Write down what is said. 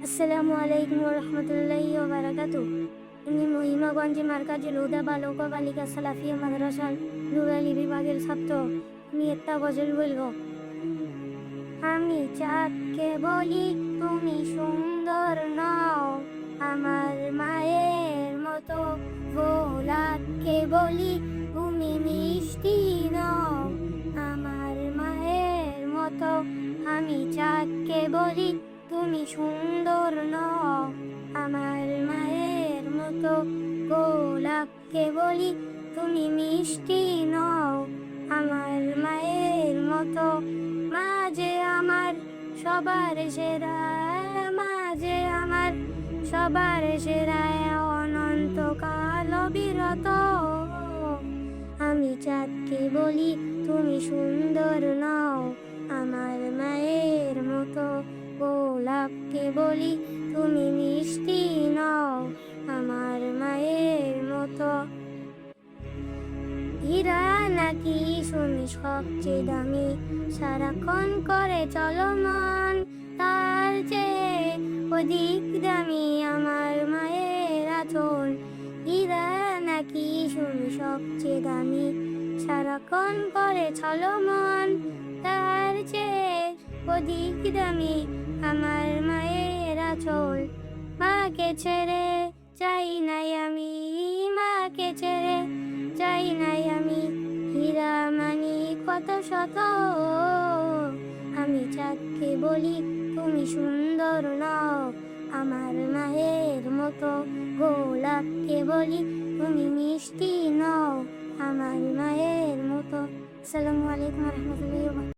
আসসালামু আলাইকুম রহমতুল্লাহি ওয়া বারাকাতুহু। আমি মহিমাগঞ্জ মার্কাজুল হুদা বালক বালিকা সালাফিয়া মাদ্রাসার নুরালি বিভাগের ছাত্র। আমি একটা গজল বলবো। আমি চাঁদকে বলি তুমি সুন্দর নও, আমার মায়ের মতো। গোলাপকে বলি তুমি মিষ্টি নও, আমার মায়ের মতো। আমি চাঁদকে বলি তুমি সুন্দর নও, আমার মায়ের মতো। গোলাপকে বলি তুমি মিষ্টি নও, আমার মায়ের মতো। মাঝে আমার সবার সেরা, মাঝে আমার সবার সেরা, অনন্তকাল বিরত। আমি চাঁদকে বলি তুমি সুন্দর নও, আমার মায়ের মতো। গোলাপকে বলি তুমি মিষ্টি নও, আমার মায়ের মতো। হীরা নাকি শুনি সবচেয়ে দামি, সারাক্ষণ করে চলমান, তার চেয়ে অধিক দামি আমার মায়ের আঁচল। হীরা নাকি শুনি সবচেয়ে দামি, সারাক্ষণ করে চলমান, তার চেয়ে অধিক দামি আমার মায়ের আঁচল। মাকে ছেড়ে চাই নাই আমি, মাকে ছেড়ে চাই নাই আমি, হীরা মানি কত শত। আমি চাঁদকে বলি তুমি সুন্দর নও, আমার মায়ের মতো। গোলাপকে বলি তুমি মিষ্টি নও, আমার মায়ের মতো। আসসালামু আলাইকুম রহমতুল্লাহি।